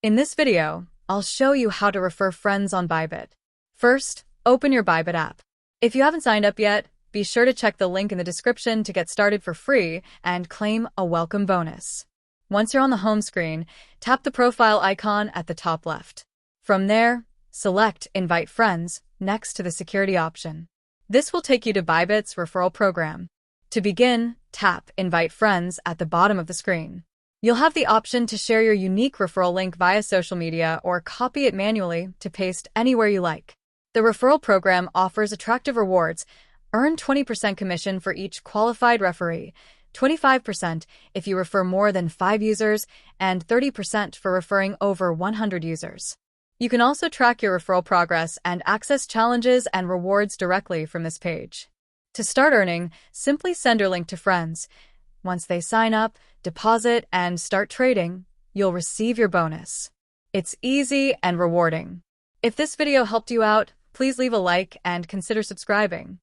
In this video, I'll show you how to refer friends on ByBit. First, open your ByBit app. If you haven't signed up yet, be sure to check the link in the description to get started for free and claim a welcome bonus. Once you're on the home screen, tap the profile icon at the top left. From there, select Invite Friends next to the security option. This will take you to ByBit's referral program. To begin, tap Invite Friends at the bottom of the screen. You'll have the option to share your unique referral link via social media or copy it manually to paste anywhere you like. The referral program offers attractive rewards. Earn 20% commission for each qualified referee, 25% if you refer more than 5 users, and 30% for referring over 100 users. You can also track your referral progress and access challenges and rewards directly from this page. To start earning, simply send your link to friends. Once they sign up, deposit, and start trading, you'll receive your bonus. It's easy and rewarding. If this video helped you out, please leave a like and consider subscribing.